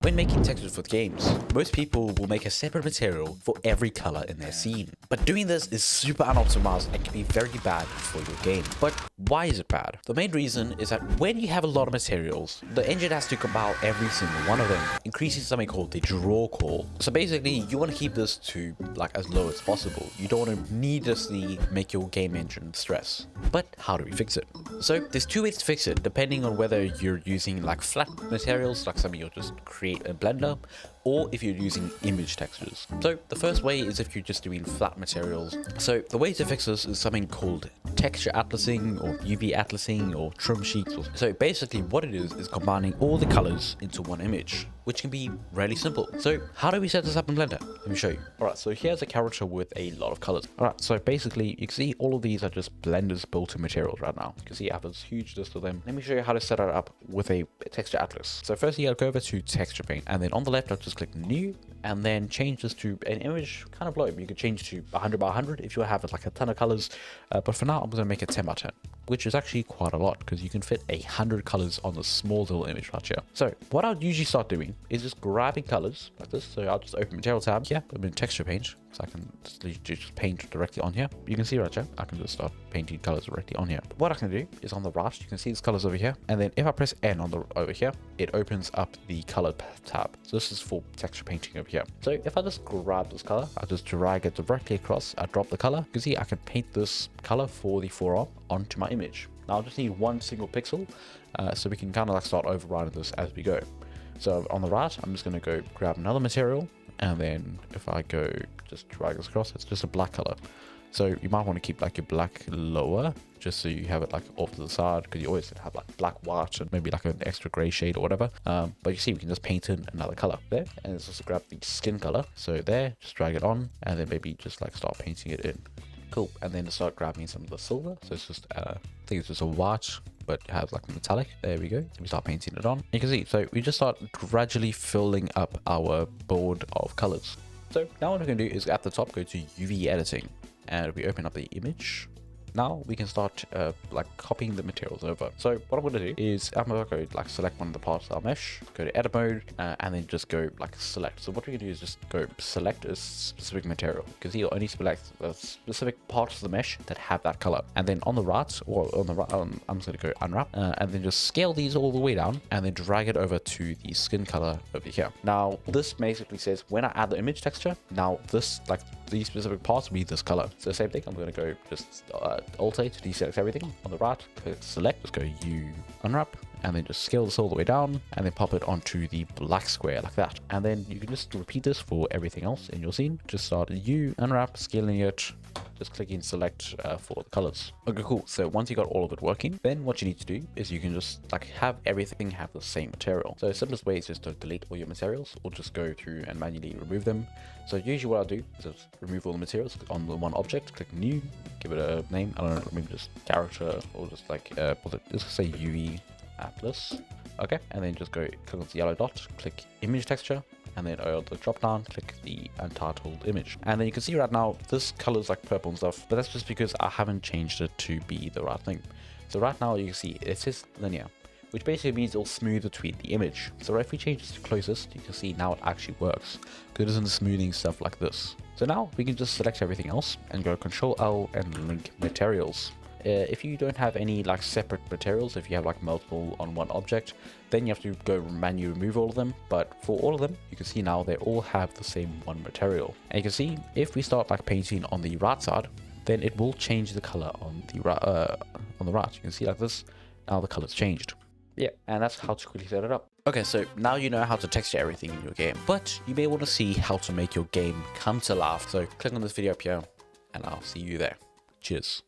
When making textures for games, most people will make a separate material for every color in their scene. But doing this is super unoptimized and can be very bad for your game. But why is it bad? The main reason is that when you have a lot of materials, the engine has to compile every single one of them, increasing something called the draw call. So basically, you want to keep this to like as low as possible. You don't want to needlessly make your game engine stress. But how do we fix it? So there's two ways to fix it, depending on whether you're using like flat materials, like something you'll just create in Blender, or if you're using image textures. So the first way is if you're just doing flat materials. So the way to fix this is something called texture atlasing or UV atlasing or trim sheets. So basically what it is combining all the colors into one image, which can be really simple. So how do we set this up in Blender? Let me show you. Alright, so here's a character with a lot of colors. Alright, so basically you can see all of these are just Blender's built-in materials right now. You can see I have this huge list of them. Let me show you how to set it up with a texture atlas. So first you gotta go over to texture paint, and then on the left I'll just click new, and then change this to an image kind of low. You could change to 100 by 100 if you have like a ton of colors, but for now I'm going to make it 10 by 10, which is actually quite a lot because you can fit 100 colors on this small little image right here. So what I'll usually start doing is just grabbing colors like this. So I'll just open material tab here, I'm in texture paint, so I can just paint directly on here. You can see right here, I can just start painting colors directly on here. But what I can do is on the right, you can see these colors over here, and then if I press N on the over here, it opens up the color tab. So this is for texture painting over here. So if I just grab this color, I just drag it directly across, I drop the color. You can see I can paint this color for the forearm onto my image. Now I just need one single pixel, so we can kind of like start overriding this as we go. So on the right, I'm just going to go grab another material, and then if I go just drag this across, it's just a black color. So you might want to keep like your black lower, just so you have it like off to the side, because you always have like black, white, and maybe like an extra gray shade or whatever. But you see, we can just paint in another color there, and let's also grab the skin color. So there, just drag it on, and then maybe just like start painting it in. Cool. And then to start grabbing some of the silver. So it's just, I think it's just a white, but it has like metallic. There we go. So we start painting it on. You can see, so we just start gradually filling up our board of colors. So now what we're going to do is at the top, go to UV editing, and we open up the image. Now we can start like copying the materials over. So what I'm going to do is I'm going to go like select one of the parts of our mesh, go to edit mode, and then just go like select. So what we're going to do is just go select a specific material, because you'll only select the specific parts of the mesh that have that color. And then on the right, or on the right, I'm just going to go unwrap, and then just scale these all the way down, and then drag it over to the skin color over here. Now this basically says when I add the image texture, now this like these specific parts will be this color. So same thing, I'm going to go just Alt-A to deselect everything. On the right, click select, just go U unwrap, and then just scale this all the way down, and then pop it onto the black square like that. And then you can just repeat this for everything else in your scene. Just start U unwrap, scaling it, just clicking select for the colors. Okay, cool. So once you got all of it working, then what you need to do is you can just like have everything have the same material. So the simplest way is just to delete all your materials, or just go through and manually remove them. So usually what I'll do is just remove all the materials on the one object, click new, give it a name, I don't know, maybe just character, or just like just say UV atlas. Okay, and then just go click on the yellow dot, click image texture, and then on the drop down, click the untitled image. And then you can see right now this color is like purple and stuff, but that's just because I haven't changed it to be the right thing. So right now you can see it says linear, which basically means it'll smooth between the image. So if we change this to closest, you can see now it actually works, because it isn't smoothing stuff like this. So now we can just select everything else and go Control L and link materials. If you don't have any like separate materials, if you have like multiple on one object, then you have to go manually remove all of them. But for all of them, you can see now they all have the same one material. And you can see if we start like painting on the right side, then it will change the color on the right. You can see like this, now the color's changed. Yeah, and that's how to quickly set it up. Okay, so now you know how to texture everything in your game, but you may want to see how to make your game come to life. So click on this video up here, and I'll see you there. Cheers.